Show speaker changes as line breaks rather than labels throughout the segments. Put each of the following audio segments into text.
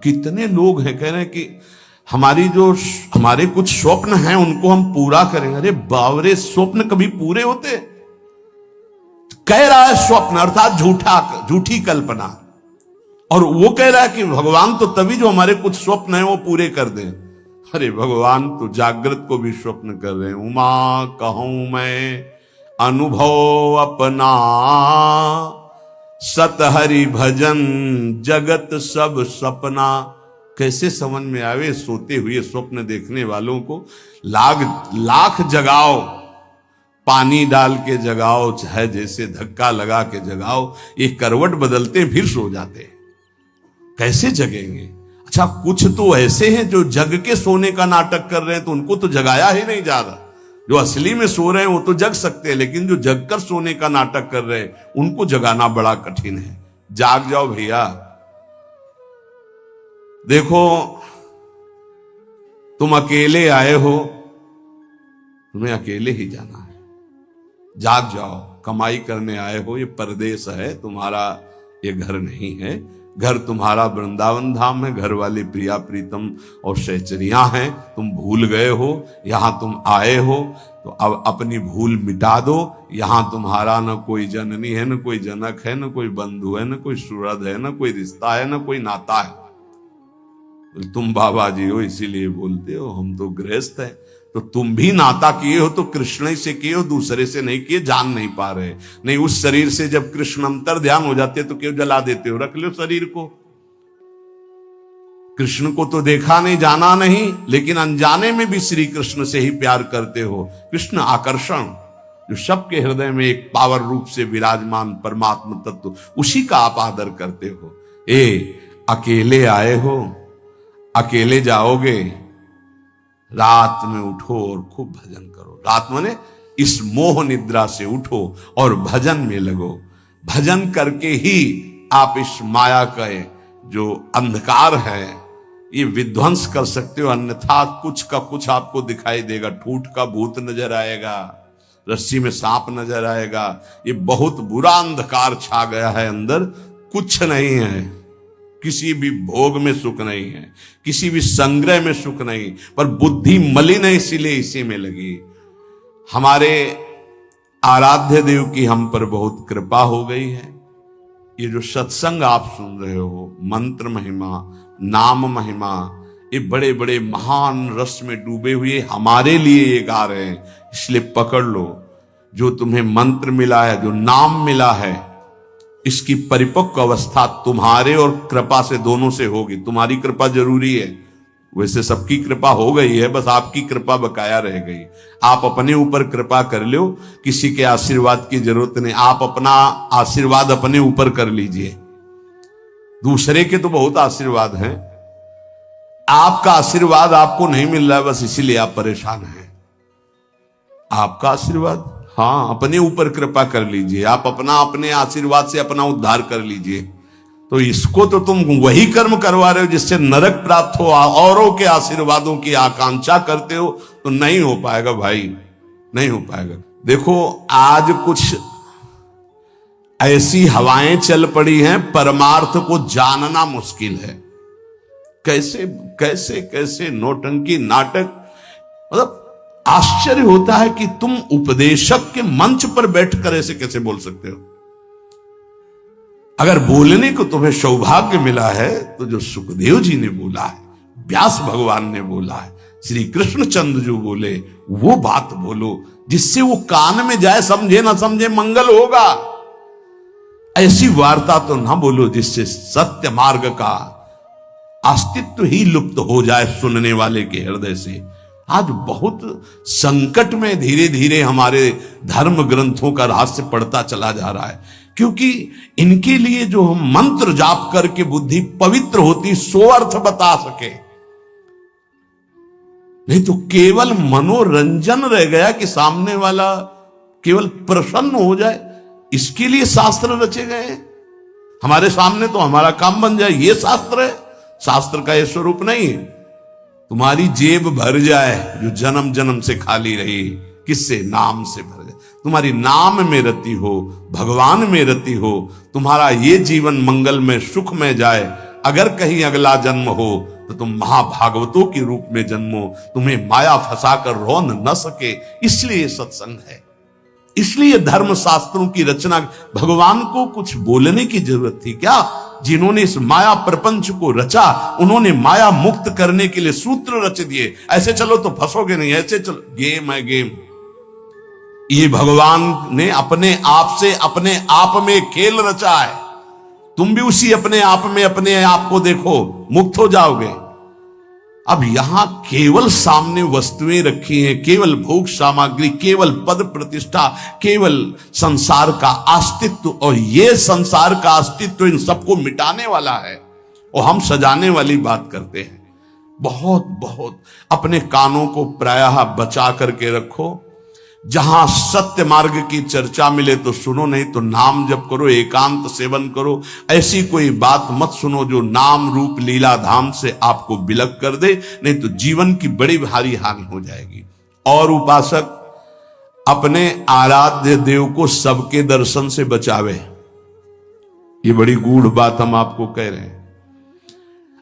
कितने लोग हैं कह रहे हैं कि हमारे कुछ स्वप्न हैं उनको हम पूरा करें। अरे बावरे, स्वप्न कभी पूरे होते? कह रहा है स्वप्न अर्थात झूठी कल्पना, और वो कह रहा है कि भगवान तो तभी जो हमारे कुछ स्वप्न हैं वो पूरे कर दें। अरे भगवान तो जागृत को भी स्वप्न कर रहे हैं। उमा कहूं मैं अनुभव अपना, सत हरि भजन जगत सब सपना। कैसे समझ में आवे सोते हुए स्वप्न देखने वालों को। लाख जगाओ, पानी डाल के जगाओ, चाहे जैसे धक्का लगा के जगाओ, एक करवट बदलते फिर सो जाते। कैसे जगेंगे? अच्छा, कुछ तो ऐसे हैं जो जग के सोने का नाटक कर रहे हैं, तो उनको तो जगाया ही नहीं जा रहा। जो असली में सो रहे हैं वो तो जग सकते हैं, लेकिन जो जग कर सोने का नाटक कर रहे हैं उनको जगाना बड़ा कठिन है। जाग जाओ भैया। देखो, तुम अकेले आए हो, तुम्हें अकेले ही जाना है। जाग जाओ, कमाई करने आए हो, ये परदेश है तुम्हारा, ये घर नहीं है। घर तुम्हारा वृंदावन धाम है, घर वाली प्रिया प्रीतम और सहचरियां हैं। तुम भूल गए हो, यहां तुम आए हो तो अब अपनी भूल मिटा दो। यहां तुम्हारा न कोई जननी है, न कोई जनक है, न कोई बंधु है, न कोई सुहृद है, न कोई रिश्ता है, न कोई नाता है। तुम बाबा जी हो इसीलिए बोलते हो, हम तो गृहस्थ हैं। तो तुम भी नाता किए हो तो कृष्ण ही से किए हो, दूसरे से नहीं किए। जान नहीं पा रहे, नहीं उस शरीर से जब कृष्ण अंतर ध्यान हो जाते तो क्यों जला देते हो? रख लो शरीर को। कृष्ण को तो देखा नहीं, जाना नहीं, लेकिन अनजाने में भी श्री कृष्ण से ही प्यार करते हो। कृष्ण आकर्षण जो सबके हृदय में एक पावर रूप से विराजमान परमात्मा तत्व, उसी का आप आदर करते हो। अकेले आए हो, अकेले जाओगे, रात में उठो और खूब भजन करो। रात माने इस मोह निद्रा से उठो और भजन में लगो। भजन करके ही आप इस माया का जो अंधकार है ये विध्वंस कर सकते हो, अन्यथा कुछ का कुछ आपको दिखाई देगा। ठूठ का भूत नजर आएगा, रस्सी में सांप नजर आएगा। ये बहुत बुरा अंधकार छा गया है अंदर। कुछ नहीं है, किसी भी भोग में सुख नहीं है, किसी भी संग्रह में सुख नहीं, पर बुद्धि मलिन है, इसीलिए इसी में लगी। हमारे आराध्य देव की हम पर बहुत कृपा हो गई है। ये जो सत्संग आप सुन रहे हो, मंत्र महिमा, नाम महिमा, ये बड़े बड़े महान रस में डूबे हुए हमारे लिए ये गा रहे हैं। इसलिए पकड़ लो, जो तुम्हें मंत्र मिला है, जो नाम मिला है, इसकी परिपक्व अवस्था तुम्हारे और कृपा से दोनों से होगी। तुम्हारी कृपा जरूरी है, वैसे सबकी कृपा हो गई है, बस आपकी कृपा बकाया रह गई। आप अपने ऊपर कृपा कर लो, किसी के आशीर्वाद की जरूरत नहीं। आप अपना आशीर्वाद अपने ऊपर कर लीजिए। दूसरे के तो बहुत आशीर्वाद हैं, आपका आशीर्वाद आपको नहीं मिल रहा है, बस इसीलिए आप परेशान हैं। आपका आशीर्वाद, हाँ, अपने ऊपर कृपा कर लीजिए। आप अपने आशीर्वाद से अपना उद्धार कर लीजिए। तो इसको तो तुम वही कर्म करवा रहे हो जिससे नरक प्राप्त हो, औरों के आशीर्वादों की आकांक्षा करते हो, तो नहीं हो पाएगा भाई, नहीं हो पाएगा। देखो, आज कुछ ऐसी हवाएं चल पड़ी हैं, परमार्थ को जानना मुश्किल है। कैसे कैसे कैसे नौटंकी नाटक, मतलब आश्चर्य होता है कि तुम उपदेशक के मंच पर बैठकर ऐसे कैसे बोल सकते हो। अगर बोलने को तुम्हें सौभाग्य मिला है तो जो सुखदेव जी ने बोला है, व्यास भगवान ने बोला है, श्री कृष्णचंद्र जो बोले, वो बात बोलो जिससे वो कान में जाए, समझे ना समझे मंगल होगा। ऐसी वार्ता तो ना बोलो जिससे सत्य मार्ग का अस्तित्व ही लुप्त हो जाए सुनने वाले के हृदय से। आज बहुत संकट में धीरे धीरे हमारे धर्म ग्रंथों का रहस्य पड़ता चला जा रहा है, क्योंकि इनके लिए जो हम मंत्र जाप करके बुद्धि पवित्र होती, सो अर्थ बता सके। नहीं तो केवल मनोरंजन रह गया कि सामने वाला केवल प्रसन्न हो जाए, इसके लिए शास्त्र रचे गए। हमारे सामने तो हमारा काम बन जाए, ये शास्त्र है। शास्त्र का ये स्वरूप नहीं है। तुम्हारी जेब भर जाए जो जन्म जन्म से खाली रही, किससे? नाम से भर जाए। तुम्हारी नाम में रति हो, भगवान में रति हो, तुम्हारा ये जीवन मंगल में सुख में जाए, अगर कहीं अगला जन्म हो तो तुम महाभागवतों के रूप में जन्मो, तुम्हें माया फंसाकर रोन न सके, इसलिए सत्संग है। इसलिए धर्म शास्त्रों की रचना, भगवान को कुछ बोलने की जरूरत थी क्या? जिन्होंने इस माया प्रपंच को रचा, उन्होंने माया मुक्त करने के लिए सूत्र रच दिए। ऐसे चलो तो फंसोगे नहीं, ऐसे चलो, गेम है गेम। ये भगवान ने अपने आप से अपने आप में खेल रचा है। तुम भी उसी अपने आप में अपने आप को देखो, मुक्त हो जाओगे। अब यहां केवल सामने वस्तुएं रखी हैं, केवल भोग सामग्री, केवल पद प्रतिष्ठा, केवल संसार का अस्तित्व, और ये संसार का अस्तित्व इन सबको मिटाने वाला है और हम सजाने वाली बात करते हैं। बहुत बहुत अपने कानों को प्रायः बचा करके रखो। जहां सत्य मार्ग की चर्चा मिले तो सुनो, नहीं तो नाम जप करो, एकांत सेवन करो। ऐसी कोई बात मत सुनो जो नाम रूप लीला धाम से आपको बिलक कर दे, नहीं तो जीवन की बड़ी भारी हानि हो जाएगी। और उपासक अपने आराध्य देव को सबके दर्शन से बचावे। ये बड़ी गूढ़ बात हम आपको कह रहे हैं।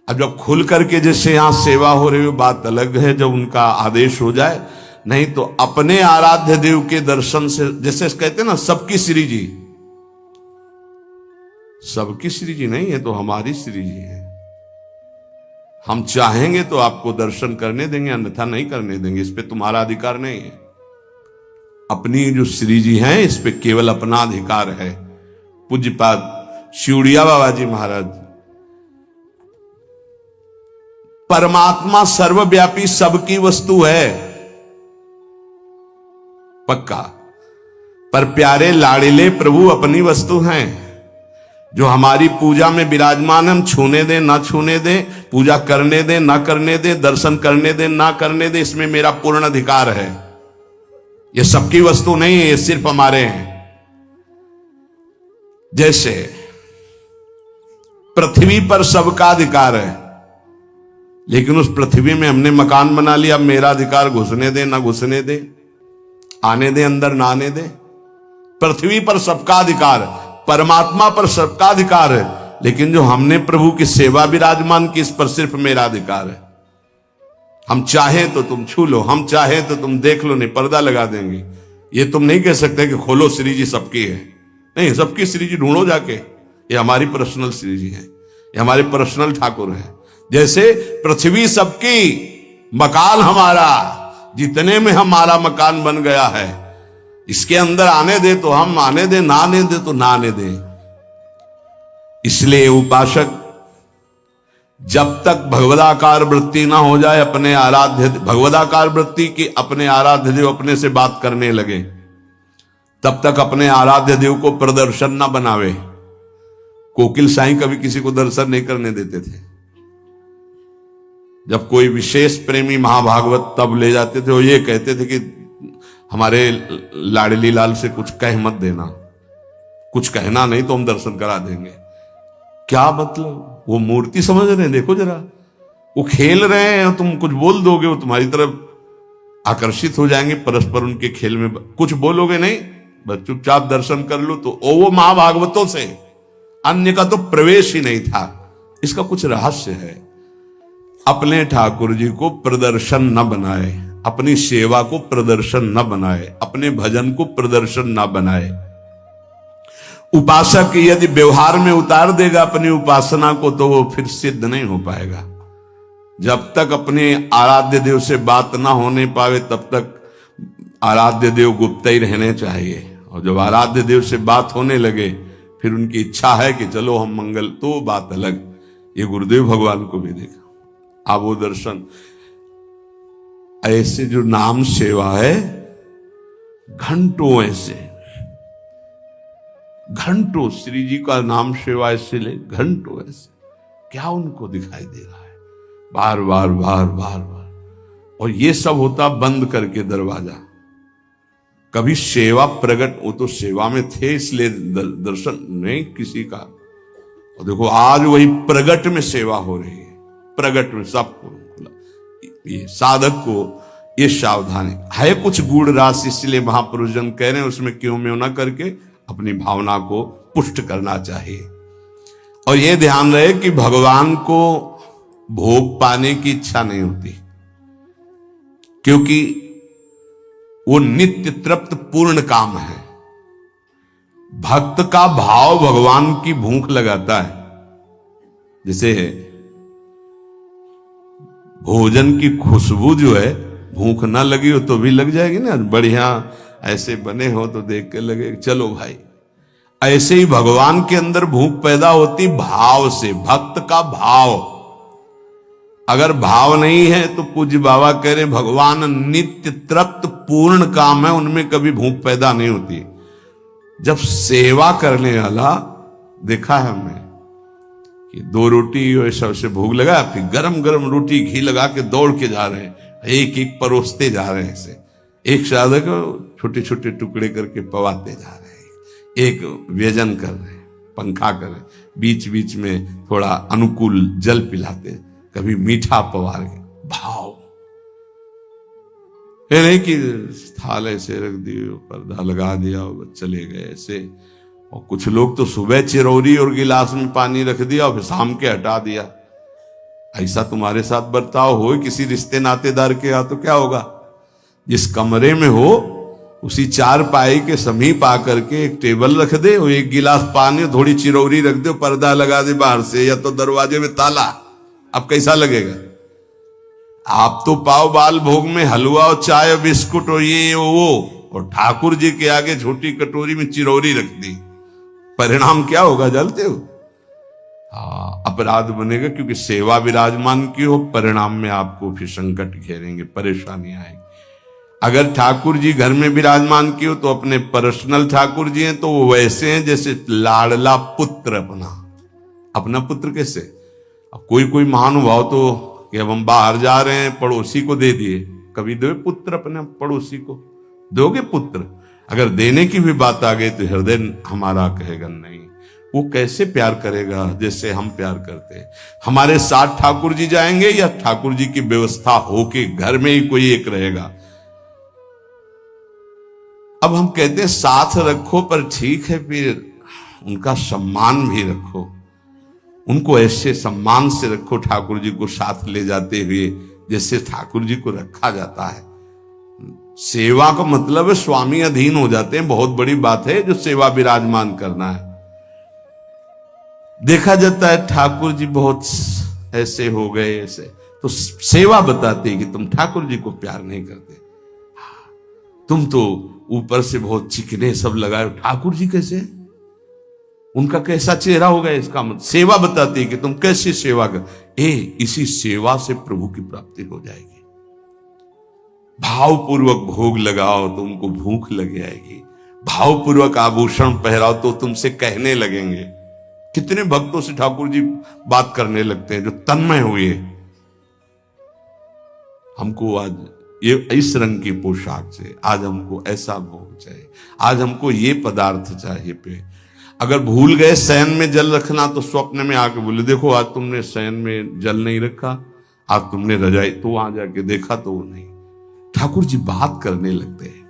अब जब खुल करके जैसे यहां सेवा हो रही हो बात अलग है, जब उनका आदेश हो जाए, नहीं तो अपने आराध्य देव के दर्शन से, जैसे कहते हैं ना सबकी श्री जी, सबकी श्री जी नहीं है तो हमारी श्री जी है। हम चाहेंगे तो आपको दर्शन करने देंगे, अन्यथा नहीं करने देंगे। इस पे तुम्हारा अधिकार नहीं है। अपनी जो श्री जी हैं इस पे केवल अपना अधिकार है। पूज्यपाद शिवड़िया बाबा जी महाराज, परमात्मा सर्वव्यापी सबकी वस्तु है पक्का, पर प्यारे लाड़िले प्रभु अपनी वस्तु हैं। जो हमारी पूजा में विराजमान, हम छूने दें ना छूने दें, पूजा करने दें ना करने दें, दर्शन करने दें ना करने दें, इसमें मेरा पूर्ण अधिकार है। ये सबकी वस्तु नहीं है, ये सिर्फ हमारे हैं। जैसे पृथ्वी पर सबका अधिकार है, लेकिन उस पृथ्वी में हमने मकान बना लिया, अब मेरा अधिकार घुसने दे ना घुसने दे, आने दे अंदर ना आने दे। पृथ्वी पर सबका अधिकार है, परमात्मा पर सबका अधिकार है, लेकिन जो हमने प्रभु की सेवा विराजमान की, इस पर सिर्फ मेरा अधिकार है। हम चाहे तो तुम छू लो, हम चाहे तो तुम देख लो, नहीं पर्दा लगा देंगे। ये तुम नहीं कह सकते कि खोलो श्री जी सबकी है, नहीं, सबकी श्री जी ढूंढो जाके। ये हमारी पर्सनल श्री जी है, ये हमारे पर्सनल ठाकुर है। जैसे पृथ्वी सबकी, मकान हमारा, जितने में हमारा मकान बन गया है, इसके अंदर आने दे तो हम आने दे, ना आने दे तो ना आने दे। इसलिए उपासक जब तक भगवदाकार वृत्ति ना हो जाए अपने आराध्य, भगवदाकार वृत्ति की अपने आराध्य देव अपने से बात करने लगे, तब तक अपने आराध्य देव को प्रदर्शन ना बनावे। कोकिल साईं कभी किसी को दर्शन नहीं करने देते थे। जब कोई विशेष प्रेमी महाभागवत तब ले जाते थे, वो ये कहते थे कि हमारे लाडली लाल से कुछ कह मत देना, कुछ कहना नहीं तो हम दर्शन करा देंगे। क्या मतलब? वो मूर्ति समझ रहे हैं, देखो जरा, वो खेल रहे हैं, तुम कुछ बोल दोगे वो तुम्हारी तरफ आकर्षित हो जाएंगे, परस्पर उनके खेल में कुछ बोलोगे नहीं, बस चुपचाप दर्शन कर लो। तो वो महाभागवतों से अन्य का तो प्रवेश ही नहीं था। इसका कुछ रहस्य है। अपने ठाकुर जी को प्रदर्शन न बनाए, अपनी सेवा को प्रदर्शन न बनाए, अपने भजन को प्रदर्शन न बनाए। उपासक यदि व्यवहार में उतार देगा अपनी उपासना को, तो वो फिर सिद्ध नहीं हो पाएगा। जब तक अपने आराध्य देव से बात ना होने पावे, तब तक आराध्य देव गुप्त ही रहने चाहिए। और जब आराध्य देव से बात होने लगे, फिर उनकी इच्छा है कि चलो हम मंगल, तो बात अलग। ये गुरुदेव भगवान को भी देखा, आप वो दर्शन। ऐसे जो नाम सेवा है, घंटों ऐसे, घंटों श्री जी का नाम सेवा ऐसे ले, घंटों ऐसे, क्या उनको दिखाई दे रहा है? बार बार बार बार बार। और ये सब होता बंद करके दरवाजा। कभी सेवा प्रकट, वो तो सेवा में थे इसलिए दर्शन नहीं किसी का। और देखो आज वही प्रगट में सेवा हो रही है, प्रगट में सबको। ये साधक को ये सावधानी है, कुछ गूढ़ राशि, इसलिए महापुरुष जन कह रहे हैं उसमें क्यों में ना करके अपनी भावना को पुष्ट करना चाहिए। और यह ध्यान रहे कि भगवान को भोग पाने की इच्छा नहीं होती, क्योंकि वो नित्य तृप्त पूर्ण काम है। भक्त का भाव भगवान की भूख लगाता है। जैसे भोजन की खुशबू जो है, भूख ना लगी हो तो भी लग जाएगी ना, बढ़िया ऐसे बने हो तो देख के लगे चलो भाई। ऐसे ही भगवान के अंदर भूख पैदा होती भाव से, भक्त का भाव। अगर भाव नहीं है तो पूज्य बाबा कह रहे भगवान नित्य तृप्त पूर्ण काम है, उनमें कभी भूख पैदा नहीं होती। जब सेवा करने वाला देखा है हमने कि 2 रोटी और सबसे भूख लगा, फिर गरम गरम रोटी घी लगा के दौड़ के जा रहे हैं, एक एक परोसते जा रहे हैं। ऐसे एक साधक छोटे छोटे टुकड़े करके पवाते जा रहे हैं, एक व्यजन कर रहे हैं, पंखा कर रहे हैं, बीच बीच में थोड़ा अनुकूल जल पिलाते, कभी मीठा पवार के भाव। ये नहीं कि थाल ऐसे रख दिए, पर्दा लगा दिया और चले गए ऐसे। और कुछ लोग तो सुबह चिरौरी और गिलास में पानी रख दिया और फिर शाम के हटा दिया। ऐसा तुम्हारे साथ बर्ताव हो किसी रिश्ते नातेदार के यहाँ तो क्या होगा? जिस कमरे में हो उसी 4 पाई के समीप आकर के एक टेबल रख दे और एक गिलास पानी, थोड़ी चिरौरी रख दे, पर्दा लगा दे बाहर से, या तो दरवाजे में ताला। अब कैसा लगेगा? आप तो पाव बाल भोग में हलवा और चाय और बिस्कुट और ये वो, और ठाकुर जी के आगे छोटी कटोरी में चिरौरी रख दी। परिणाम क्या होगा जानते हो? अपराध बनेगा, क्योंकि सेवा विराजमान की हो, परिणाम में आपको फिर संकट घेरेंगे, परेशानी आएगी। अगर ठाकुर जी घर में विराजमान की हो तो अपने पर्सनल ठाकुर जी हैं तो वो वैसे हैं जैसे लाडला पुत्र अपना पुत्र। कैसे? अब कोई कोई महानुभाव तो कि अब हम बाहर जा रहे हैं, पड़ोसी को दे दिए। कभी दो पुत्र अपने पड़ोसी को? दोगे पुत्र? अगर देने की भी बात आ गई तो हृदय हमारा कहेगा नहीं। वो कैसे प्यार करेगा जैसे हम प्यार करते हैं? हमारे साथ ठाकुर जी जाएंगे या ठाकुर जी की व्यवस्था होके घर में ही कोई एक रहेगा? अब हम कहते हैं साथ रखो, पर ठीक है, फिर उनका सम्मान भी रखो, उनको ऐसे सम्मान से रखो ठाकुर जी को साथ ले जाते हुए जैसे ठाकुर जी को रखा जाता है। सेवा का मतलब है स्वामी अधीन हो जाते हैं, बहुत बड़ी बात है जो सेवा विराजमान करना है। देखा जाता है ठाकुर जी बहुत ऐसे हो गए, ऐसे तो सेवा बताती है कि तुम ठाकुर जी को प्यार नहीं करते, तुम तो ऊपर से बहुत चिकने सब लगाए, ठाकुर जी कैसे, उनका कैसा चेहरा होगा? इसका मतलब सेवा बताती है कि तुम कैसे सेवा कर। इसी सेवा से प्रभु की प्राप्ति हो जाएगी। भावपूर्वक भोग लगाओ तो उनको भूख लग जाएगी, भावपूर्वक आभूषण पहराओ तो तुमसे कहने लगेंगे। कितने भक्तों से ठाकुर जी बात करने लगते हैं जो तन्मय हुए, हमको आज ये इस रंग की पोशाक से, आज हमको ऐसा भोग चाहिए, आज हमको ये पदार्थ चाहिए पे। अगर भूल गए शयन में जल रखना तो स्वप्न में आके बोले देखो आज तुमने शयन में जल नहीं रखा, आज तुमने रजाई, तो वहां जाके देखा तो वो नहीं। ठाकुर जी बात करने लगते हैं।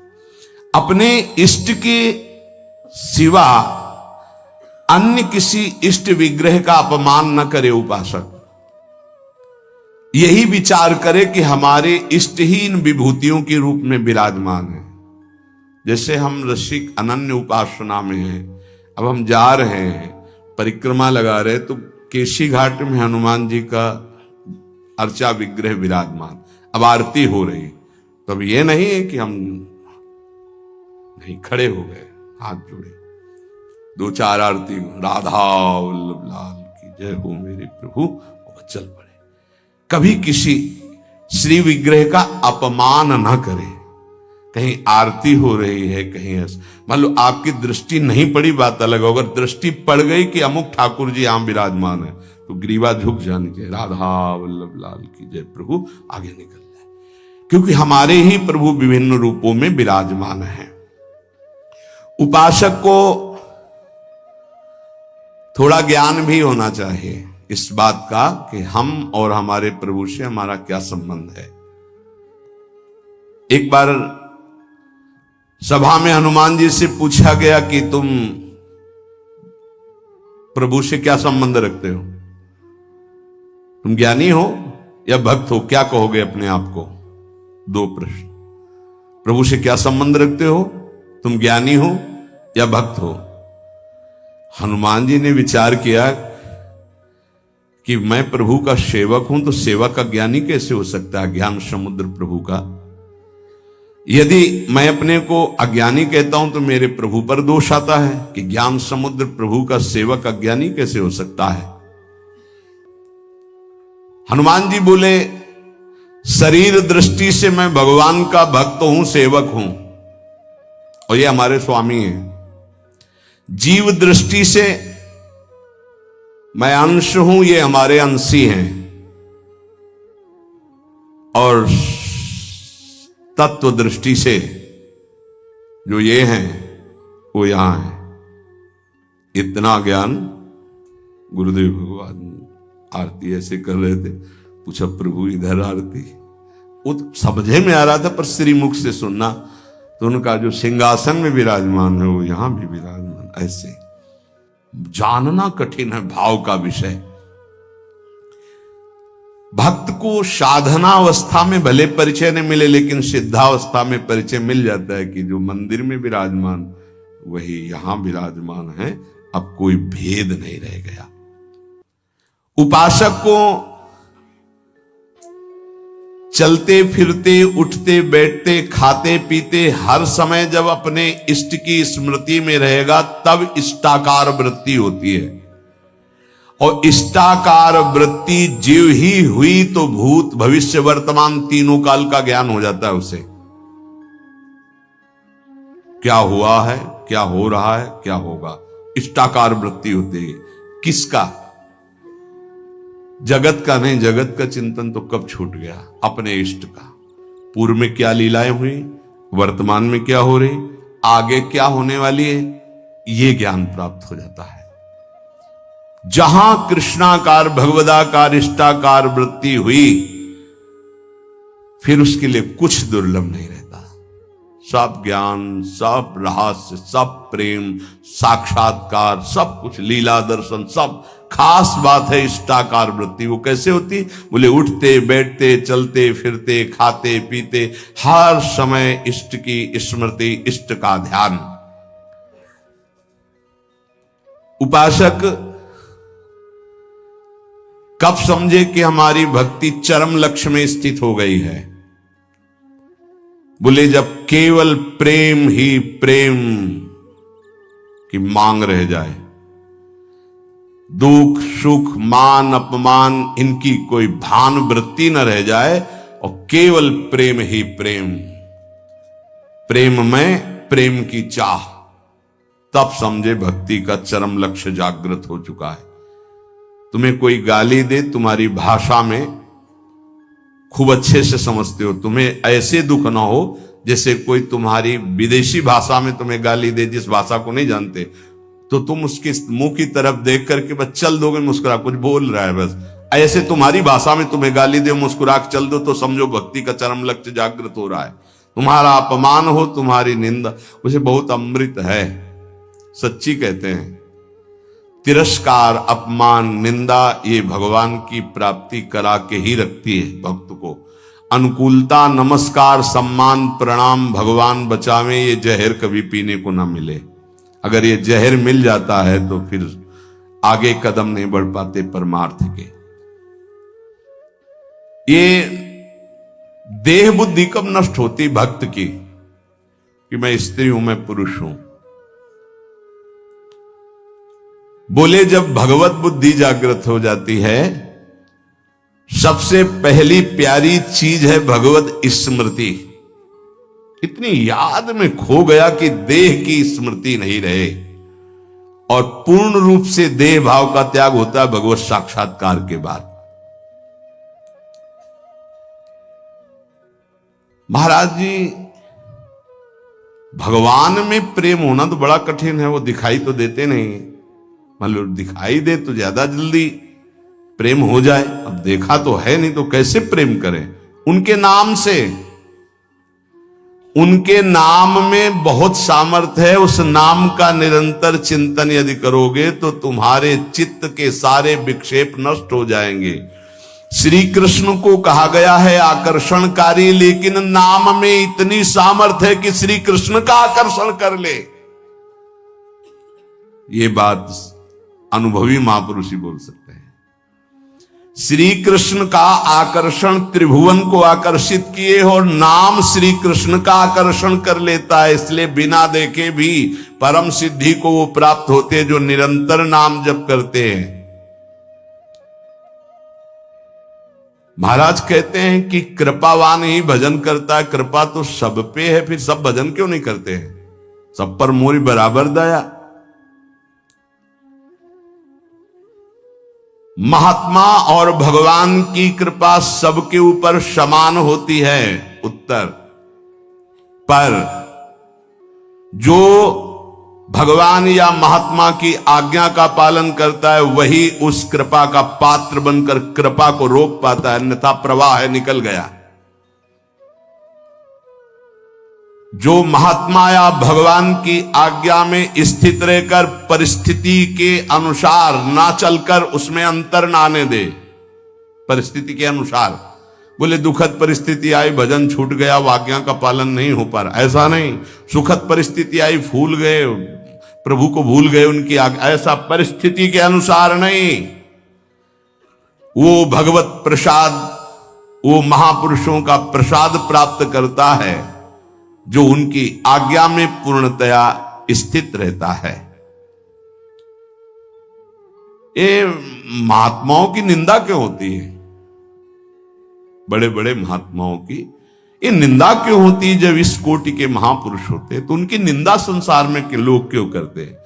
अपने इष्ट के सिवा अन्य किसी इष्ट विग्रह का अपमान न करे उपासक। यही विचार करे कि हमारे इष्ट ही इन विभूतियों के रूप में विराजमान है। जैसे हम रसिक अनन्य उपासना में हैं, अब हम जा रहे हैं, परिक्रमा लगा रहे, तो केशी घाट में हनुमान जी का अर्चा विग्रह विराजमान, अब आरती हो रही, तो अब ये नहीं है कि हम नहीं खड़े हो गए, हाथ जोड़े, 2-4 आरती, राधा वल्लभ लाल की जय हो मेरे प्रभु, और चल पड़े। कभी किसी श्री विग्रह का अपमान न करे। कहीं आरती हो रही है, कहीं ऐसा, मान लो आपकी दृष्टि नहीं पड़ी बात अलग हो, अगर दृष्टि पड़ गई कि अमुक ठाकुर जी यहां विराजमान है तो ग्रीवा झुक जानी चाहिए, राधा वल्लभ लाल की जय प्रभु, आगे निकल जाए, क्योंकि हमारे ही प्रभु विभिन्न रूपों में विराजमान है। उपासक को थोड़ा ज्ञान भी होना चाहिए इस बात का कि हम और हमारे प्रभु से हमारा क्या संबंध है। एक बार सभा में हनुमान जी से पूछा गया कि तुम प्रभु से क्या संबंध रखते हो? तुम ज्ञानी हो या भक्त हो? क्या कहोगे अपने आप को? दो प्रश्न। प्रभु से क्या संबंध रखते हो? तुम ज्ञानी हो या भक्त हो? हनुमान जी ने विचार किया कि मैं प्रभु का सेवक हूं, तो सेवक का ज्ञानी कैसे हो सकता है? ज्ञान समुद्र प्रभु का। यदि मैं अपने को अज्ञानी कहता हूं तो मेरे प्रभु पर दोष आता है कि ज्ञान समुद्र प्रभु का सेवक अज्ञानी कैसे हो सकता है। हनुमान जी बोले, शरीर दृष्टि से मैं भगवान का भक्त हूं, सेवक हूं, और ये हमारे स्वामी हैं। जीव दृष्टि से मैं अंश हूं, ये हमारे अंशी हैं, और तत्व दृष्टि से जो ये हैं वो यहां है। इतना ज्ञान गुरुदेव भगवान आरती ऐसे कर रहे थे। पूछा, प्रभु इधर आरती? वो तो समझे में आ रहा था, पर श्रीमुख से सुनना तो उनका जो सिंहासन में विराजमान है वो यहां भी विराजमान। ऐसे जानना कठिन है भाव का विषय। भक्त को साधना अवस्था में भले परिचय नहीं मिले, लेकिन सिद्धावस्था में परिचय मिल जाता है कि जो मंदिर में विराजमान वही यहां विराजमान है। अब कोई भेद नहीं रह गया। उपासक को चलते फिरते, उठते बैठते, खाते पीते हर समय जब अपने इष्ट की स्मृति में रहेगा तब इष्टाकार वृत्ति होती है। और इष्टाकार वृत्ति जीव ही हुई तो भूत भविष्य वर्तमान तीनों काल का ज्ञान हो जाता है उसे। क्या हुआ है, क्या हो रहा है, क्या होगा, इष्टाकार वृत्ति होती है। किसका? जगत का नहीं। जगत का चिंतन तो कब छूट गया? अपने इष्ट का। पूर्व में क्या लीलाएं हुई, वर्तमान में क्या हो रही, आगे क्या होने वाली है, ये ज्ञान प्राप्त हो जाता है। जहां कृष्णाकार भगवदाकार इष्टाकार वृत्ति हुई, फिर उसके लिए कुछ दुर्लभ नहीं रहता। सब ज्ञान, सब रहस्य, सब प्रेम, साक्षात्कार, सब कुछ, लीला दर्शन, सब। खास बात है इष्टाकार वृत्ति। वो कैसे होती? बोले, उठते बैठते, चलते फिरते, खाते पीते, हर समय इष्ट की स्मृति, इष्ट का ध्यान। उपासक कब समझे कि हमारी भक्ति चरम लक्ष्य में स्थित हो गई है? बोले, जब केवल प्रेम ही प्रेम की मांग रह जाए, दुख सुख मान अपमान इनकी कोई भान वृत्ति न रह जाए, और केवल प्रेम ही प्रेम, प्रेम में प्रेम की चाह, तब समझे भक्ति का चरम लक्ष्य जागृत हो चुका है। तुम्हें कोई गाली दे, तुम्हारी भाषा में खूब अच्छे से समझते हो, तुम्हें ऐसे दुख ना हो जैसे कोई तुम्हारी विदेशी भाषा में तुम्हें गाली दे, जिस भाषा को नहीं जानते, तो तुम उसके मुंह की तरफ देख करके बस चल दोगे, मुस्कुरा, कुछ बोल रहा है बस। ऐसे तुम्हारी भाषा में तुम्हें गाली दे, मुस्कुरा के चल दो, तो समझो भक्ति का चरम लक्ष्य जागृत हो रहा है। तुम्हारा अपमान हो, तुम्हारी निंदा, उसे बहुत अमृत है, सच्ची कहते हैं। तिरस्कार, अपमान, निंदा, ये भगवान की प्राप्ति करा के ही रखती है भक्त को। अनुकूलता, नमस्कार, सम्मान, प्रणाम, भगवान बचावे, ये जहर कभी पीने को ना मिले। अगर ये जहर मिल जाता है तो फिर आगे कदम नहीं बढ़ पाते परमार्थ के। ये देह बुद्धि कब नष्ट होती भक्त की, कि मैं स्त्री हूं, मैं पुरुष हूं। बोले, जब भगवत बुद्धि जागृत हो जाती है, सबसे पहली प्यारी चीज है भगवत स्मृति। इतनी याद में खो गया कि देह की स्मृति नहीं रहे, और पूर्ण रूप से देह भाव का त्याग होता है भगवत साक्षात्कार के बाद। महाराज जी, भगवान में प्रेम होना तो बड़ा कठिन है, वो दिखाई तो देते नहीं। मतलब दिखाई दे तो ज्यादा जल्दी प्रेम हो जाए, अब देखा तो है नहीं, तो कैसे प्रेम करें? उनके नाम से, उनके नाम में बहुत सामर्थ्य है। उस नाम का निरंतर चिंतन यदि करोगे तो तुम्हारे चित्त के सारे विक्षेप नष्ट हो जाएंगे। श्री कृष्ण को कहा गया है आकर्षणकारी, लेकिन नाम में इतनी सामर्थ्य है कि श्री कृष्ण का आकर्षण कर ले। ये बात अनुभवी महापुरुष ही बोल सकते हैं। श्री कृष्ण का आकर्षण त्रिभुवन को आकर्षित किए और नाम श्री कृष्ण का आकर्षण कर लेता है। इसलिए बिना देखे भी परम सिद्धि को वो प्राप्त होते हैं जो निरंतर नाम जप करते हैं। महाराज कहते हैं कि कृपावान ही भजन करता है। कृपा तो सब पे है, फिर सब भजन क्यों नहीं करते हैं? सब पर मोरी बराबर दया। महात्मा और भगवान की कृपा सबके ऊपर समान होती है। उत्तर, पर जो भगवान या महात्मा की आज्ञा का पालन करता है वही उस कृपा का पात्र बनकर कृपा को रोक पाता है, अन्यथा प्रवाह है, निकल गया। जो महात्मा या भगवान की आज्ञा में स्थित रहकर परिस्थिति के अनुसार ना चलकर उसमें अंतर ना आने दे, परिस्थिति के अनुसार, बोले दुखद परिस्थिति आई, भजन छूट गया, आज्ञा का पालन नहीं हो पा रहा, ऐसा नहीं। सुखद परिस्थिति आई, फूल गए, प्रभु को भूल गए उनकी आज्ञा, ऐसा परिस्थिति के अनुसार नहीं। वो भगवत प्रसाद, वो महापुरुषों का प्रसाद प्राप्त करता है जो उनकी आज्ञा में पूर्णतया स्थित रहता है। ये महात्माओं की निंदा क्यों होती है? बड़े बड़े महात्माओं की ये निंदा क्यों होती है? जब इस कोटि के महापुरुष होते हैं तो उनकी निंदा संसार में के लोग क्यों करते हैं?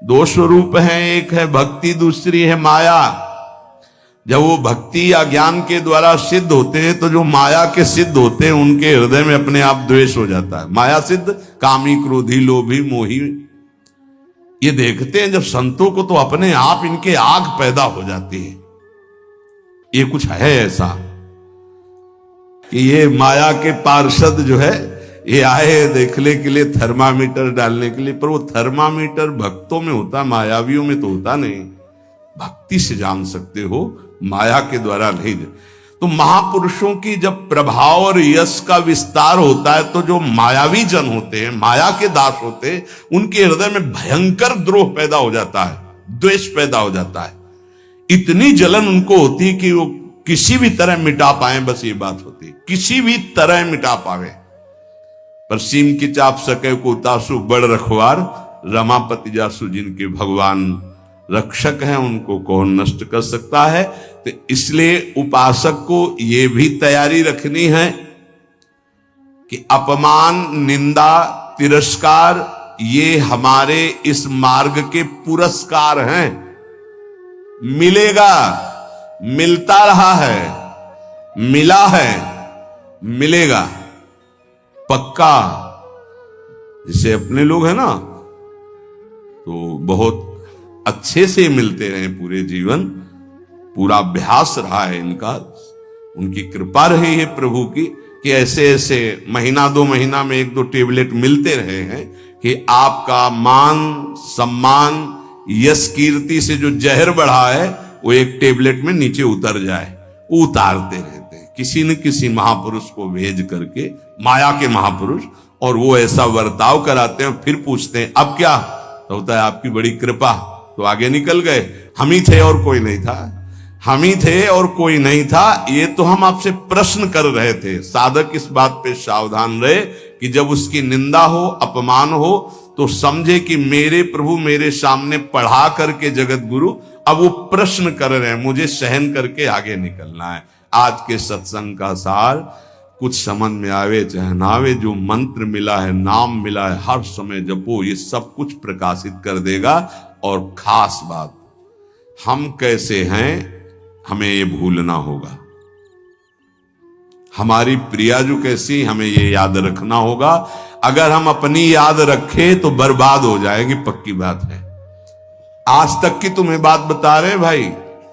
दो स्वरूप हैं, एक है भक्ति, दूसरी है माया। जब वो भक्ति या ज्ञान के द्वारा सिद्ध होते हैं तो जो माया के सिद्ध होते हैं उनके हृदय में अपने आप द्वेष हो जाता है। माया सिद्ध कामी, क्रोधी, लोभी, मोही, ये देखते हैं जब संतों को तो अपने आप इनके आग पैदा हो जाती है। ये कुछ है ऐसा कि ये माया के पार्षद जो है ये आए देखने के लिए, थर्मामीटर डालने के लिए, पर वो थर्मामीटर भक्तों में होता, मायावियों में तो होता नहीं। भक्ति से जान सकते हो, माया के द्वारा नहीं। तो महापुरुषों की जब प्रभाव और यश का विस्तार होता है तो जो मायावी जन होते हैं, माया के दास होते हैं, उनके हृदय में भयंकर द्रोह पैदा हो जाता है, द्वेष पैदा हो जाता है। इतनी जलन उनको होती कि वो किसी भी तरह मिटा पाए, बस ये बात होती, किसी भी तरह मिटा पावे। पर सीम की चाप सके को तासु बड़ रखवार, रमापति जासु जिनके भगवान रक्षक हैं उनको कौन नष्ट कर सकता है। तो इसलिए उपासक को यह भी तैयारी रखनी है कि अपमान, निंदा, तिरस्कार ये हमारे इस मार्ग के पुरस्कार हैं। मिलेगा, मिलता रहा है, मिला है, मिलेगा पक्का। जैसे अपने लोग हैं ना तो बहुत अच्छे से मिलते रहे पूरे जीवन, पूरा अभ्यास रहा है इनका, उनकी कृपा रही है प्रभु की कि ऐसे ऐसे महीना 2 महीना में 1-2 टेबलेट मिलते रहे हैं कि आपका मान, सम्मान, यश, कीर्ति से जो जहर बढ़ा है वो एक टेबलेट में नीचे उतर जाए। उतारते रहते हैं किसी न किसी महापुरुष को भेज करके, माया के महापुरुष, और वो ऐसा वर्ताव कराते हैं। फिर पूछते हैं अब क्या? तो होता है आपकी बड़ी कृपा, तो आगे निकल गए। हम ही थे और कोई नहीं था, हम ही थे और कोई नहीं था। ये तो हम आपसे प्रश्न कर रहे थे। साधक इस बात पे सावधान रहे कि जब उसकी निंदा हो, अपमान हो, तो समझे कि मेरे प्रभु मेरे सामने पढ़ा करके जगत गुरु अब वो प्रश्न कर रहे हैं, मुझे सहन करके आगे निकलना है। आज के सत्संग का सार कुछ समझ में आवे चाहे ना आवे, जो मंत्र मिला है, नाम मिला है, हर समय जपो, ये सब कुछ प्रकाशित कर देगा। और खास बात, हम कैसे हैं हमें ये भूलना होगा। हमारी प्रियाजू कैसी हमें ये याद रखना होगा। अगर हम अपनी याद रखें तो बर्बाद हो जाएगी, पक्की बात है। आज तक की तुम्हें बात बता रहे भाई,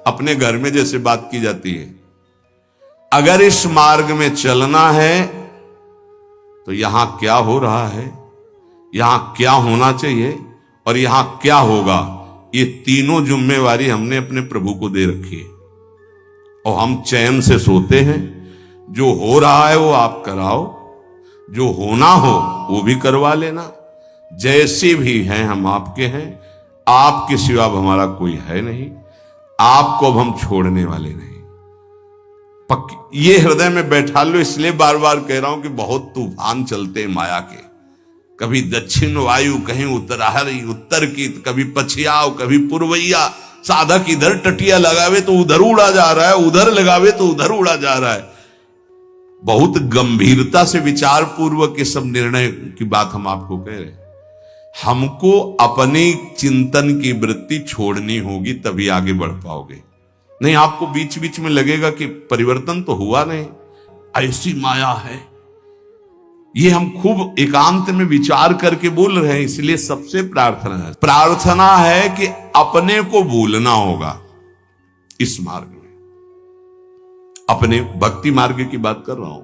अपने घर में जैसे बात की जाती है। अगर इस मार्ग में चलना है तो यहां क्या हो रहा है, यहां क्या होना चाहिए और यहां क्या होगा, ये तीनों जिम्मेवारी हमने अपने प्रभु को दे रखी है। और हम चैन से सोते हैं। जो हो रहा है वो आप कराओ, जो होना हो वो भी करवा लेना। जैसे भी हैं हम आपके हैं, आपके सिवा अब हमारा कोई है नहीं, आपको अब हम छोड़ने वाले नहीं। ये हृदय में बैठा लो। इसलिए बार बार कह रहा हूं कि बहुत तूफान चलते हैं माया के। कभी दक्षिण वायु, कहीं उत्तर की, कभी पछियाव, कभी पुरवैया। साधक इधर टटिया लगावे तो उधर उड़ा जा रहा है, उधर लगावे तो उधर उड़ा जा रहा है। बहुत गंभीरता से विचार पूर्वक ये सब निर्णय की बात हम आपको कह रहे हैं। हमको अपने चिंतन की वृत्ति छोड़नी होगी, तभी आगे बढ़ पाओगे। नहीं, आपको बीच बीच में लगेगा कि परिवर्तन तो हुआ नहीं, ऐसी माया है। ये हम खूब एकांत में विचार करके बोल रहे हैं। इसलिए सबसे प्रार्थना है कि अपने को भूलना होगा इस मार्ग में। अपने भक्ति मार्ग की बात कर रहा हूं।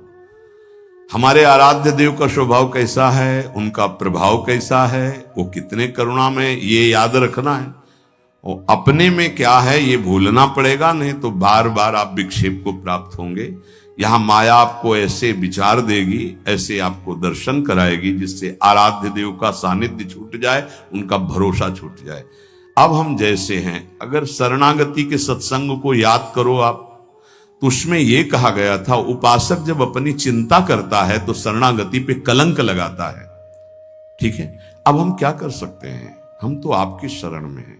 हमारे आराध्य देव का स्वभाव कैसा है, उनका प्रभाव कैसा है, वो कितने करुणा में, ये याद रखना है। और अपने में क्या है ये भूलना पड़ेगा, नहीं तो बार बार आप विक्षेप को प्राप्त होंगे। यहां माया आपको ऐसे विचार देगी, ऐसे आपको दर्शन कराएगी, जिससे आराध्य देव का सानिध्य छूट जाए, उनका भरोसा छूट जाए। अब हम जैसे हैं, अगर शरणागति के सत्संग को याद करो आप, तो उसमें यह कहा गया था, उपासक जब अपनी चिंता करता है तो शरणागति पे कलंक लगाता है। ठीक है, अब हम क्या कर सकते हैं? हम तो आपकी शरण में हैं।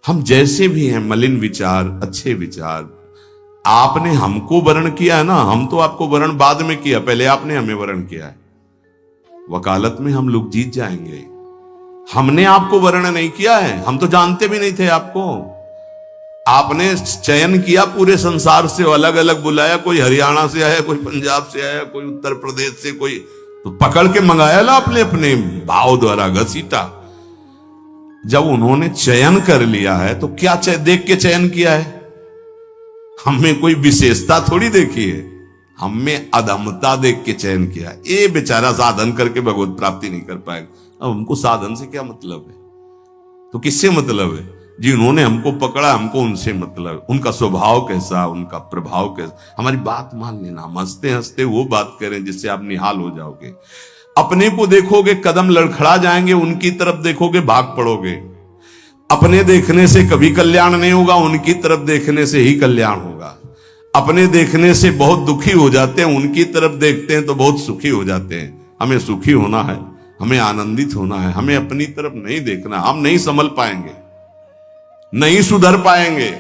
हम जैसे भी हैं, मलिन विचार, अच्छे विचार, आपने हमको वर्ण किया है ना, हम तो आपको वर्ण बाद में किया, पहले आपने हमें वर्ण किया है। वकालत में हम लोग जीत जाएंगे। हमने आपको वर्ण नहीं किया है, हम तो जानते भी नहीं थे आपको। आपने चयन किया पूरे संसार से, अलग अलग बुलाया, कोई हरियाणा से आया, कोई पंजाब से आया, कोई उत्तर प्रदेश से, कोई तो पकड़ के मंगाया ला अपने अपने भाव द्वारा घसीटा। जब उन्होंने चयन कर लिया है तो क्या देख के चयन किया है? हमें कोई विशेषता थोड़ी देखी है, हमें अधमता देख के चयन किया। ये बेचारा साधन करके भगवत प्राप्ति नहीं कर पाएगा। अब हमको साधन से क्या मतलब है? तो किससे मतलब है? जिन्होंने हमको पकड़ा, हमको उनसे मतलब। उनका स्वभाव कैसा, उनका प्रभाव कैसा, हमारी बात मान लेना। हम हंसते हंसते वो बात करें जिससे आप निहाल हो जाओगे। अपने को देखोगे कदम लड़खड़ा जाएंगे, उनकी तरफ देखोगे भाग पड़ोगे। अपने देखने से कभी कल्याण नहीं होगा, उनकी तरफ देखने से ही कल्याण होगा। अपने देखने से बहुत दुखी हो जाते हैं, उनकी तरफ देखते हैं तो बहुत सुखी हो जाते हैं। हमें सुखी होना है, हमें आनंदित होना है, हमें अपनी तरफ नहीं देखना। हम नहीं संभल पाएंगे, नहीं सुधर पाएंगे।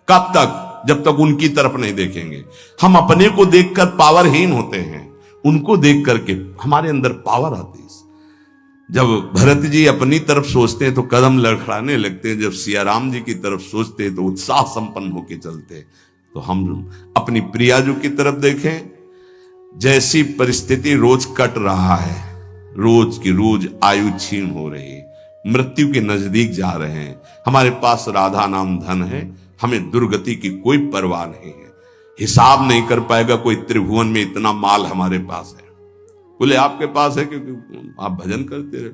कब तक? जब तक उनकी तरफ नहीं देखेंगे। हम अपने को देखकर पावरहीन होते हैं, उनको देख करके हमारे अंदर पावर आती है। जब भरत जी अपनी तरफ सोचते हैं तो कदम लड़खड़ाने लगते हैं, जब सियाराम जी की तरफ सोचते हैं तो उत्साह संपन्न होकर चलते हैं। तो हम अपनी प्रियाजू की तरफ देखें। जैसी परिस्थिति रोज कट रहा है, रोज की रोज आयु क्षीण हो रही है, मृत्यु के नजदीक जा रहे हैं। हमारे पास राधा नाम धन है, हमें दुर्गति की कोई परवाह नहीं है। हिसाब नहीं कर पाएगा कोई त्रिभुवन में इतना माल हमारे पास है। बोले आपके पास है क्योंकि आप भजन करते रहे।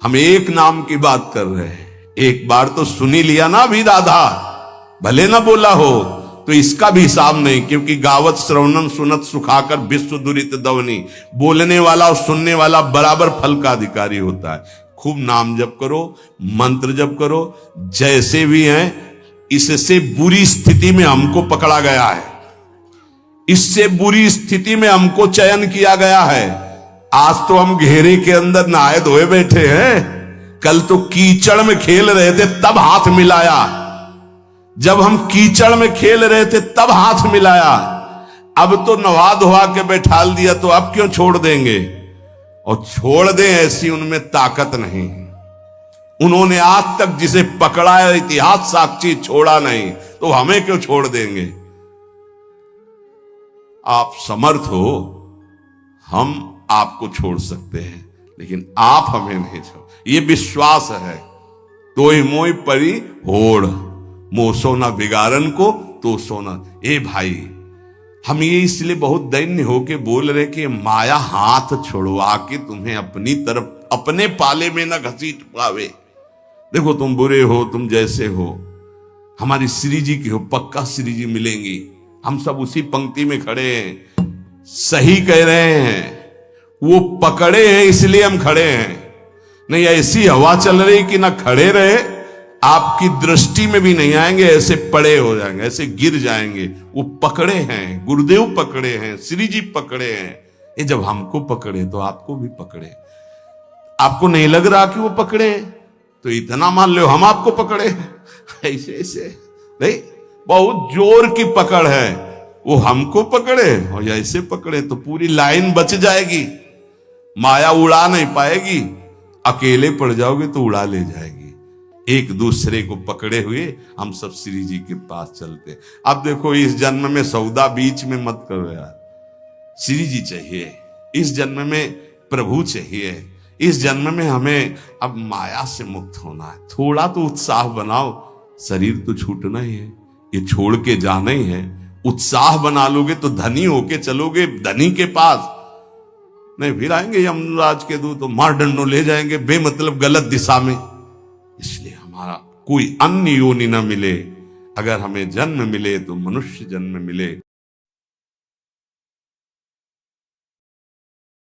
हम एक नाम की बात कर रहे हैं। एक बार तो सुनी लिया ना भी राधा, भले ना बोला हो तो इसका भी हिसाब नहीं, क्योंकि गावत श्रवणन सुनत सुखाकर विश्व दुरित दवनी। बोलने वाला और सुनने वाला बराबर फल का अधिकारी होता है। खूब नाम जप करो, मंत्र जप करो। जैसे भी हैं, इससे बुरी स्थिति में हमको पकड़ा गया है, इससे बुरी स्थिति में हमको चयन किया गया है। आज तो हम घेरे के अंदर नहाए धोए बैठे हैं, कल तो कीचड़ में खेल रहे थे तब हाथ मिलाया। जब हम कीचड़ में खेल रहे थे तब हाथ मिलाया, अब तो नहा धोआ के बैठाल दिया, तो अब क्यों छोड़ देंगे? और छोड़ दें ऐसी उनमें ताकत नहीं। उन्होंने आज तक जिसे पकड़ा है, इतिहास साक्षी, छोड़ा नहीं, तो हमें क्यों छोड़ देंगे? आप समर्थ हो, हम आपको छोड़ सकते हैं, लेकिन आप हमें नहीं छोड़। ये विश्वास है। तोय मोय परी होड़, मोह सोना बिगाड़न को तो सोना। ए भाई, हम ये इसलिए बहुत दैन्य होके बोल रहे कि माया हाथ छुड़वा के तुम्हें अपनी तरफ अपने पाले में न घसीट पावे। देखो तुम बुरे हो, तुम जैसे हो, हमारी श्री जी की हो, पक्का श्री जी मिलेंगी। हम सब उसी पंक्ति में खड़े हैं। सही कह रहे हैं, वो पकड़े हैं इसलिए हम खड़े हैं। नहीं ऐसी हवा चल रही कि ना खड़े रहे, आपकी दृष्टि में भी नहीं आएंगे, ऐसे पड़े हो जाएंगे, ऐसे गिर जाएंगे। वो पकड़े हैं, गुरुदेव पकड़े हैं, श्री जी पकड़े हैं। ये जब हमको पकड़े तो आपको भी पकड़े। आपको नहीं लग रहा कि वो पकड़े, तो इतना मान लो हम आपको पकड़े। ऐसे ऐसे नहीं, बहुत जोर की पकड़ है। वो हमको पकड़े और ऐसे पकड़े तो पूरी लाइन बच जाएगी, माया उड़ा नहीं पाएगी। अकेले पड़ जाओगे तो उड़ा ले जाएगी। एक दूसरे को पकड़े हुए हम सब श्री जी के पास चलते। अब देखो, इस जन्म में सौदा बीच में मत करो यार। श्री जी चाहिए, इस जन्म में प्रभु चाहिए, इस जन्म में हमें अब माया से मुक्त होना है। थोड़ा तो उत्साह बनाओ, शरीर तो छूटना ही है, ये छोड़ के जाना ही है। उत्साह बना लोगे तो धनी होके चलोगे धनी के पास, नहीं फिर आएंगे यमराज के दूत तो मार डंडो ले जाएंगे बेमतलब गलत दिशा में। इसलिए हमारा कोई अन्य योनि न मिले, अगर हमें जन्म मिले तो मनुष्य जन्म मिले।